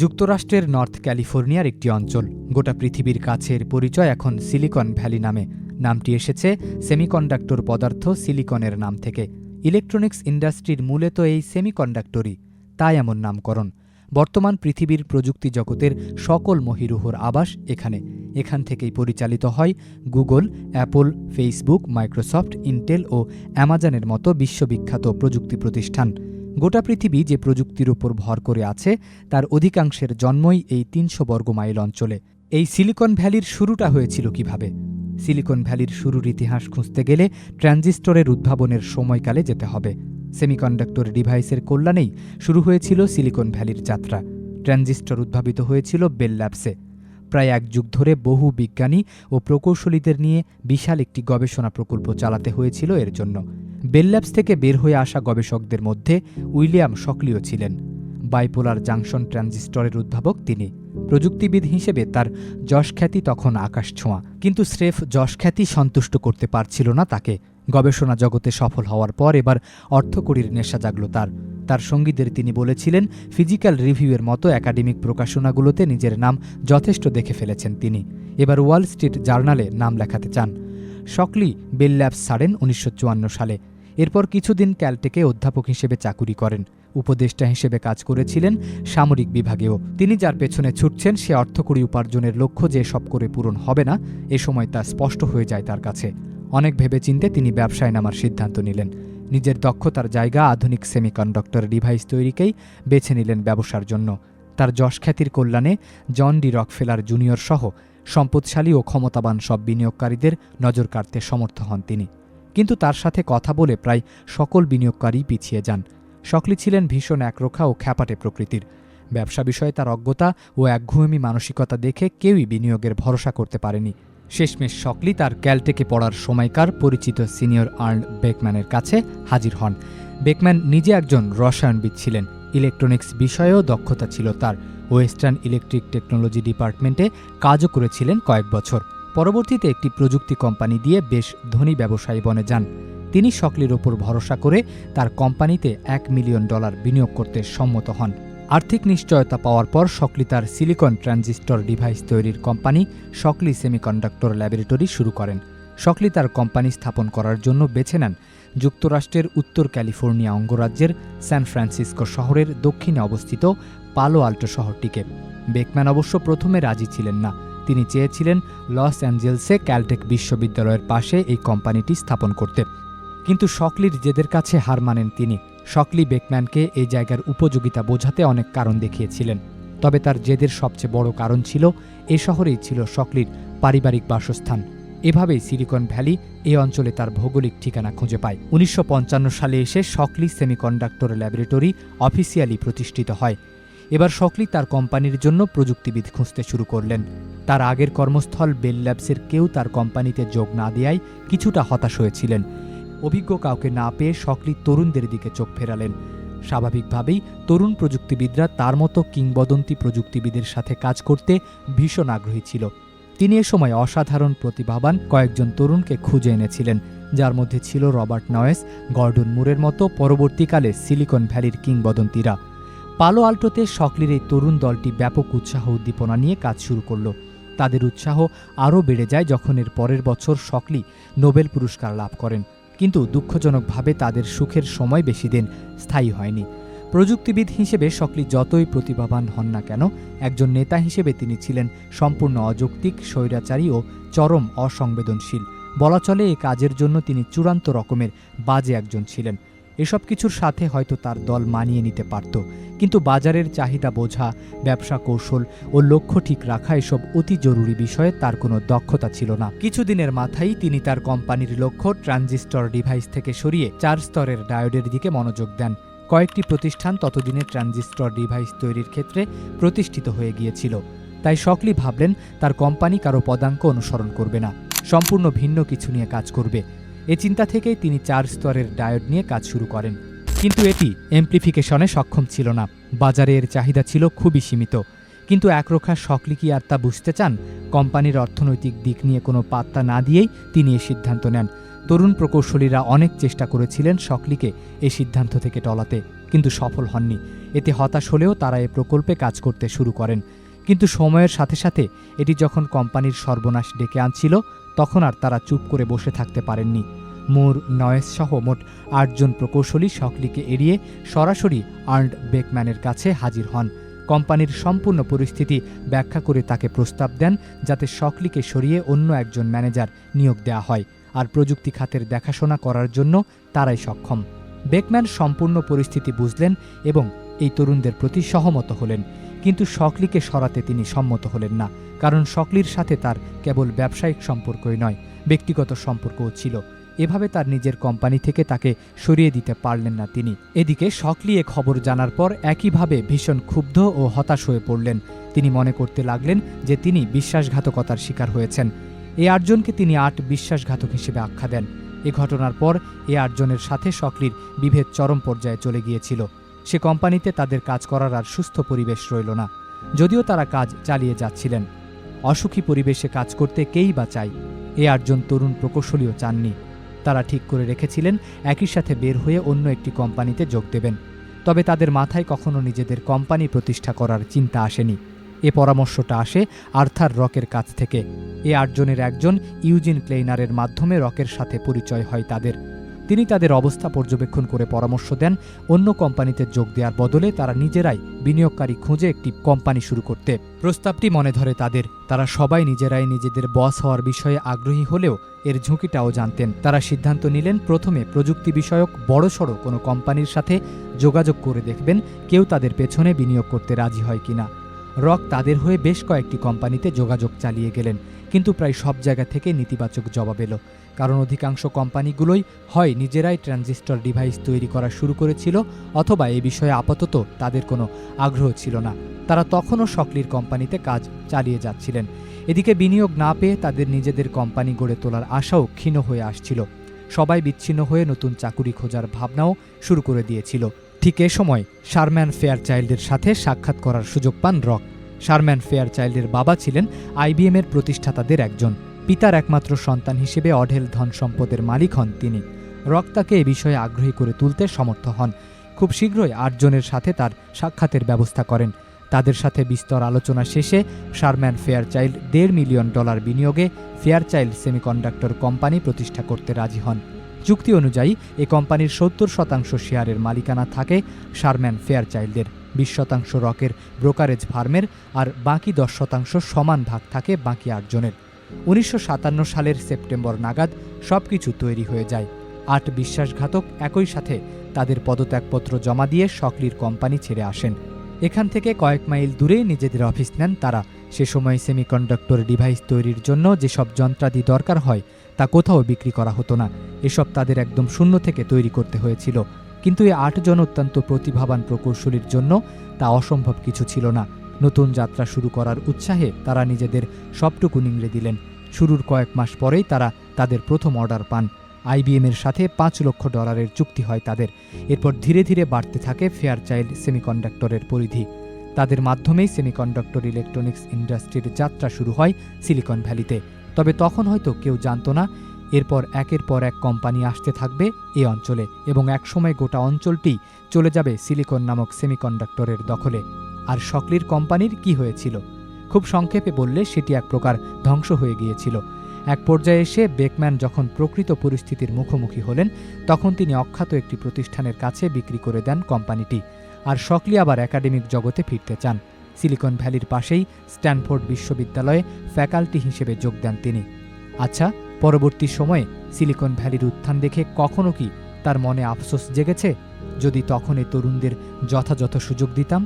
যুক্তরাষ্ট্রের নর্থ ক্যালিফোর্নিয়ার একটি অঞ্চল। গোটা পৃথিবীর কাছের পরিচয় এখন সিলিকন ভ্যালি নামে। নামটি এসেছে সেমিকন্ডাক্টর পদার্থ সিলিকনের নাম থেকে। ইলেকট্রনিক্স ইন্ডাস্ট্রির মূলত এই সেমিকন্ডাক্টরই, তাই এমন নামকরণ। বর্তমান পৃথিবীর প্রযুক্তি জগতের সকল মহীরুহর আবাস এখান থেকেই পরিচালিত হয় Google, Apple, Facebook, Microsoft, Intel ও অ্যামাজনের মতো বিশ্ববিখ্যাত প্রযুক্তি প্রতিষ্ঠান। গোটা পৃথিবী যে প্রযুক্তির উপর ভর করে আছে তার অধিকাংশের জন্মই এই ৩০০ বর্গমাইল অঞ্চলে। এই সিলিকন ভ্যালির শুরুটা হয়েছিল কিভাবে? সিলিকন ভ্যালির শুরুর ইতিহাস খুঁজতে গেলে ট্রানজিস্টরের উদ্ভাবনের সময়কালে যেতে হবে। সেমিকন্ডাক্টর ডিভাইসের কল্যাণেই শুরু হয়েছিল সিলিকন ভ্যালির যাত্রা। ট্রানজিস্টর উদ্ভাবিত হয়েছিল বেল ল্যাবসে। প্রায় এক যুগ ধরে বহু বিজ্ঞানী ও প্রকৌশলীদের নিয়ে বিশাল একটি গবেষণা প্রকল্প চালাতে হয়েছিল এর জন্য। বেল ল্যাবস থেকে বের হয়ে আসা গবেষকদের মধ্যে উইলিয়াম শকলিও ছিলেন। বাইপোলার জাংশন ট্রানজিস্টরের উদ্ভাবক তিনি। প্রযুক্তিবিদ হিসেবে তার যশখ্যাতি তখন আকাশছোঁয়া। কিন্তু স্রেফ যশখ্যাতি সন্তুষ্ট করতে পারছিল না তাকে। গবেষণা জগতে সফল হওয়ার পর এবার অর্থকড়ির নেশা জাগল তার সঙ্গীদের তিনি বলেছিলেন, ফিজিক্যাল রিভিউয়ের মতো একাডেমিক প্রকাশনাগুলোতে নিজের নাম যথেষ্ট দেখে ফেলেছেন তিনি। এবার ওয়াল স্ট্রিট জার্নালে নাম লেখাতে চান। শকলি বেল ল্যাবস ছাড়েন ১৯৫৪ সালে। এরপর কিছুদিন ক্যালটেকে অধ্যাপক হিসেবে চাকুরি করেন। উপদেষ্টা হিসেবে কাজ করেছিলেন সামরিক বিভাগেও। তিনি যার পেছনে ছুটছেন সে অর্থকড়ি উপার্জনের লক্ষ্য যে সব করে পূরণ হবে না, এ সময় তা স্পষ্ট হয়ে যায় তার কাছে। অনেক ভেবেচিন্তে তিনি ব্যবসায় নামার সিদ্ধান্ত নিলেন। নিজের দক্ষতার জায়গা আধুনিক সেমিকন্ডাক্টর ডিভাইস তৈরিকেই বেছে নিলেন ব্যবসার জন্য। তার যশখ্যাতির কল্যাণে জন ডি রকফেলার জুনিয়র সহ সম্পদশালী ও ক্ষমতাবান সব বিনিয়োগকারীদের নজর কাড়তে সমর্থ হন তিনি। কিন্তু তার সাথে কথা বলে প্রায় সকল বিনিয়োগকারী পিছিয়ে যান। শকলি ছিলেন ভীষণ একরোখা ও খ্যাপাটে প্রকৃতির। ব্যবসা বিষয়ে তার অজ্ঞতা ও একঘুয়েমি মানসিকতা দেখে কেউই বিনিয়োগের ভরসা করতে পারেনি। শেষমেশ শকলি তার ক্যালটেকে পড়ার সময়কার পরিচিত সিনিয়র আর্ন বেকম্যানের কাছে হাজির হন। বেকম্যান নিজে একজন রসায়নবিদ ছিলেন। ইলেকট্রনিক্স বিষয়েও দক্ষতা ছিল তার। ওয়েস্টার্ন ইলেকট্রিক টেকনোলজি ডিপার্টমেন্টে কাজও করেছিলেন কয়েক বছর। পরবর্তীতে একটি প্রযুক্তি কোম্পানি দিয়ে বেশ ধনী ব্যবসায়ী বনে যান। তিনি শকলির ওপর ভরসা করে তার কোম্পানিতে $1 মিলিয়ন বিনিয়োগ করতে সম্মত হন। আর্থিক নিশ্চয়তা পাওয়ার পর শকলি তার সিলিকন ট্রানজিস্টর ডিভাইস তৈরির কোম্পানি শকলি সেমিকন্ডাক্টর ল্যাবরেটরি শুরু করেন। শকলি তার কোম্পানি স্থাপন করার জন্য বেছে নেন যুক্তরাষ্ট্রের উত্তর ক্যালিফোর্নিয়া অঙ্গরাজ্যের স্যান ফ্রান্সিসকো শহরের দক্ষিণে অবস্থিত পালো আল্টো শহরটিকে। বেকম্যান অবশ্য প্রথমে রাজি ছিলেন না। তিনি চেয়েছিলেন লস অ্যাঞ্জেলসে ক্যালটেক বিশ্ববিদ্যালয়ের পাশে এই কোম্পানিটি স্থাপন করতে। কিন্তু শকলির জেদের কাছে হার মানেন তিনি। শকলি বেকম্যানকে এই জায়গার উপযোগিতা বোঝাতে অনেক কারণ দেখিয়েছিলেন। তবে তার জেদের সবচেয়ে বড় কারণ ছিল এ শহরেই ছিল শকলির পারিবারিক বাসস্থান। এভাবেই সিলিকন ভ্যালি এই অঞ্চলে তার ভৌগোলিক ঠিকানা খুঁজে পায়। ১৯৫৫ সালে এসে শকলি সেমিকন্ডাক্টর ল্যাবরেটরি অফিসিয়ালি প্রতিষ্ঠিত হয়। এবার শকলি তার কোম্পানির জন্য প্রযুক্তিবিদ খুঁজতে শুরু করলেন। তার আগের কর্মস্থল বেল ল্যাবসের কেউ তার কোম্পানিতে যোগ না দেওয়ায় কিছুটা হতাশ হয়েছিলেন। অভিজ্ঞ কাউকে না পেয়ে শকলি তরুণদের দিকে চোখ ফেরালেন। স্বাভাবিকভাবেই তরুণ প্রযুক্তিবিদরা তার মতো কিংবদন্তি প্রযুক্তিবিদের সাথে কাজ করতে ভীষণ আগ্রহী ছিল। তিনি এ সময় অসাধারণ প্রতিভাবান কয়েকজন তরুণকে খুঁজে এনেছিলেন, যার মধ্যে ছিল রবার্ট নয়েস, গর্ডন মুরের মতো পরবর্তীকালে সিলিকন ভ্যালির কিংবদন্তিরা। পালো আল্টোতে শকলির এই তরুণ দলটি ব্যাপক উৎসাহ উদ্দীপনা নিয়ে কাজ শুরু করল। তাদের উৎসাহ আরও বেড়ে যায় যখন এর পরের বছর শকলি নোবেল পুরস্কার লাভ করেন। কিন্তু দুঃখজনকভাবে তাদের সুখের সময় বেশি দিন স্থায়ী হয়নি। প্রযুক্তিবিদ হিসেবে শকলি যতই প্রতিভাবান হন না কেন, একজন নেতা হিসেবে তিনি ছিলেন সম্পূর্ণ অযৌক্তিক, স্বৈরাচারী ও চরম অসংবেদনশীল। বলা চলে এই কাজের জন্য তিনি চূড়ান্ত রকমের বাজে একজন ছিলেন। এসব কিছুর সাথে হয়তো তার দল মানিয়ে নিতে পারত, কিন্তু বাজারের চাহিদা বোঝা, ব্যবসা কৌশল ও লক্ষ্য ঠিক রাখা এসব অতি জরুরি বিষয়ে তার কোনো দক্ষতা ছিল না। কিছুদিনের মাথায় তিনি তার কোম্পানির লক্ষ্য ট্রানজিস্টর ডিভাইস থেকে সরিয়ে 4 স্তরের ডায়োডের দিকে মনোযোগ দেন। কয়েকটি প্রতিষ্ঠান ততদিনে ট্রানজিস্টর ডিভাইস তৈরির ক্ষেত্রে প্রতিষ্ঠিত হয়ে গিয়েছিল। তাই শকলি ভাবলেন তার কোম্পানি কারো পদাঙ্ক অনুসরণ করবে না, সম্পূর্ণ ভিন্ন কিছু নিয়ে কাজ করবে। এ চিন্তা থেকেই তিনি 4 স্তরের ডায়োড নিয়ে কাজ শুরু করেন। কিন্তু এটি এমপ্লিফিকেশনে সক্ষম ছিল না। বাজারে এর চাহিদা ছিল খুবই সীমিত। কিন্তু একরোখা শকলি কি আর তা বুঝতে চান? কোম্পানির অর্থনৈতিক দিক নিয়ে কোনো পাত্তা না দিয়েই তিনি এ সিদ্ধান্ত নেন। তরুণ প্রকৌশলীরা অনেক চেষ্টা করেছিলেন শকলিকে এই সিদ্ধান্ত থেকে টলাতে, কিন্তু সফল হননি। এতে হতাশ হলেও তারা এ প্রকল্পে কাজ করতে শুরু করেন। কিন্তু সময়ের সাথে সাথে এটি যখন কোম্পানির সর্বনাশ ডেকে আনছিল, তখন আর তারা চুপ করে বসে থাকতে পারেননি। মুর, নয়েস সহ মোট ৮ জন প্রকৌশলী শকলিকে এড়িয়ে সরাসরি আর্নড বেকম্যানের কাছে হাজির হন। কোম্পানির সম্পূর্ণ পরিস্থিতি ব্যাখ্যা করে তাকে প্রস্তাব দেন যাতে শকলিকে সরিয়ে অন্য একজন ম্যানেজার নিয়োগ দেওয়া হয়, আর প্রযুক্তি খাতের দেখাশোনা করার জন্য তারাই সক্ষম। বেকম্যান সম্পূর্ণ পরিস্থিতি বুঝলেন এবং এই তরুণদের প্রতি সহমত হলেন, কিন্তু শকলিকে সরাতে তিনি সম্মত হলেন না, কারণ শকলির সাথে তার কেবল ব্যবসায়িক সম্পর্কই নয়, ব্যক্তিগত সম্পর্কও ছিল। এভাবে তার নিজের কোম্পানি থেকে তাকে সরিয়ে দিতে পারলেন না তিনি। এদিকে শকলি এ খবর জানার পর একইভাবে ভীষণ ক্ষুব্ধ ও হতাশ হয়ে পড়লেন। তিনি মনে করতে লাগলেন যে তিনি বিশ্বাসঘাতকতার শিকার হয়েছেন। এই ৮ জনকে তিনি ৮ বিশ্বাসঘাতক হিসেবে আখ্যা দেন। এ ঘটনার পর এই ৮ জনের সাথে শকলির বিভেদ চরম পর্যায়ে চলে গিয়েছিল। সে কোম্পানিতে তাদের কাজ করার আর সুস্থ পরিবেশ রইল না, যদিও তারা কাজ চালিয়ে যাচ্ছিলেন। অসুখী পরিবেশে কাজ করতে কেই বা চায়? এই ৮ জন তরুণ প্রকৌশলীও চাননি। তারা ঠিক করে রেখেছিলেন একই সাথে বের হয়ে অন্য একটি কোম্পানিতে যোগ দেবেন। তবে তাদের মাথায় কখনো নিজেদের কোম্পানি প্রতিষ্ঠা করার চিন্তা আসেনি। এ পরামর্শটা আসে আর্থার রকের কাছ থেকে। এ ৮ জনের একজন ইউজিন ক্লেইনারের মাধ্যমে রকের সাথে পরিচয় হয় তাদের। তিনি তাদের অবস্থা পর্যবেক্ষণ করে পরামর্শ দেন অন্য কোম্পানিতে যোগ দেওয়ার বদলে তারা নিজেরাই বিনিয়োগকারী খুঁজে একটি কোম্পানি শুরু করতে। প্রস্তাবটি মনে ধরে তাদের। তারা সবাই নিজেরাই নিজেদের বস হওয়ার বিষয়ে আগ্রহী হলেও এর ঝুঁকিটাও জানতেন। তারা সিদ্ধান্ত নিলেন প্রথমে প্রযুক্তি বিষয়ক বড়সড় কোনো কোম্পানির সাথে যোগাযোগ করে দেখবেন কেউ তাদের পেছনে বিনিয়োগ করতে রাজি হয় কিনা। রক তাদের হয়ে বেশ কয়েকটি কোম্পানিতে যোগাযোগ চালিয়ে গেলেন, কিন্তু প্রায় সব জায়গা থেকে নেতিবাচক জবাব এলো। কারণ অধিকাংশ কোম্পানিগুলোই হয় নিজেরাই ট্রানজিস্টর ডিভাইস তৈরি করা শুরু করেছিল, অথবা এ বিষয়ে আপাতত তাদের কোনো আগ্রহ ছিল না। তারা তখনও শকলির কোম্পানিতে কাজ চালিয়ে যাচ্ছিলেন। এদিকে বিনিয়োগ না পেয়ে তাদের নিজেদের কোম্পানি গড়ে তোলার আশাও ক্ষীণ হয়ে আসছিল। সবাই বিচ্ছিন্ন হয়ে নতুন চাকুরি খোঁজার ভাবনাও শুরু করে দিয়েছিল। ঠিক এ সময় শারম্যান ফেয়ারচাইল্ডের সাথে সাক্ষাৎ করার সুযোগ পান রক। শারম্যান ফেয়ারচাইল্ডের বাবা ছিলেন আইবিএমের প্রতিষ্ঠাতাদের একজন। পিতার একমাত্র সন্তান হিসেবে অঢেল ধন সম্পদের মালিক হন তিনি। রক তাকে এ বিষয়ে আগ্রহী করে তুলতে সমর্থ হন। খুব শীঘ্রই ৮ জনের সাথে তার সাক্ষাতের ব্যবস্থা করেন। তাদের সাথে বিস্তর আলোচনা শেষে শারম্যান ফেয়ারচাইল্ড $1.5 মিলিয়ন বিনিয়োগে ফেয়ারচাইল্ড সেমিকন্ডাক্টর কোম্পানি প্রতিষ্ঠা করতে রাজি হন। চুক্তি অনুযায়ী এ কোম্পানির 70% শেয়ারের মালিকানা থাকে শারম্যান ফেয়ারচাইল্ডের, 20% রকের ব্রোকারেজ ফার্মের, আর বাকি 10% সমান ভাগ থাকে বাকি ৮ জনের। 1957 সালের সেপ্টেম্বর নাগাদ সবকিছু তৈরি হয়ে যায়। ৮ বিশ্বাসঘাতক একই সাথে তাদের পদত্যাগপত্র জমা দিয়ে শকলির কোম্পানি ছেড়ে আসেন। এখান থেকে কয়েক মাইল দূরে নিজেদের অফিস নেন তারা। সে সময় সেমিকন্ডাক্টর ডিভাইস তৈরির জন্য যেসব যন্ত্রাদি দরকার হয় তা কোথাও বিক্রি করা হতো না। এসব তাদের একদম শূন্য থেকে তৈরি করতে হয়েছিল। কিন্তু এই ৮ জন অত্যন্ত প্রতিভাবান প্রকৌশলীর জন্য তা অসম্ভব কিছু ছিল না। নতুন যাত্রা শুরু করার উৎসাহে তারা নিজেদের সবটুকু নিংড়ে দিলেন। শুরুর কয়েক মাস পরেই তারা তাদের প্রথম অর্ডার পান। আইবিএমের সাথে $5 লক্ষ চুক্তি হয় তাদের। এরপর ধীরে ধীরে বাড়তে থাকে ফেয়ারচাইল্ড সেমিকন্ডাক্টরের পরিধি। তাদের মাধ্যমেই সেমিকন্ডাক্টর ইলেকট্রনিক্স ইন্ডাস্ট্রির যাত্রা শুরু হয় সিলিকন ভ্যালিতে। তবে তখন হয়তো কেউ জানত না এরপর একের পর এক কোম্পানি আসতে থাকবে এ অঞ্চলে, এবং একসময় গোটা অঞ্চলটি চলে যাবে সিলিকন নামক সেমিকন্ডাক্টরের দখলে। আর শকলির কোম্পানির কি হয়েছিল? খুব সংক্ষেপে বললে সেটি এক প্রকার ধ্বংস হয়ে গিয়েছিল। এক পর্যায়ে এসে বেকম্যান যখন প্রকৃত পরিস্থিতির মুখোমুখি হলেন, তখন তিনি অখ্যাত একটি প্রতিষ্ঠানের কাছে বিক্রি করে দেন কোম্পানিটি। আর শকলি আবার একাডেমিক জগতে ফিরতে চান। সিলিকন ভ্যালির পাশেই স্ট্যানফোর্ড বিশ্ববিদ্যালয়ে ফ্যাকাল্টি হিসেবে যোগ দেন তিনি। আচ্ছা, পরবর্তী সময়ে সিলিকন ভ্যালির উত্থান দেখে কখনো কি তার মনে আফসোস জেগেছে? যদি তখন এই তরুণদের যথাযথ সুযোগ দিতাম?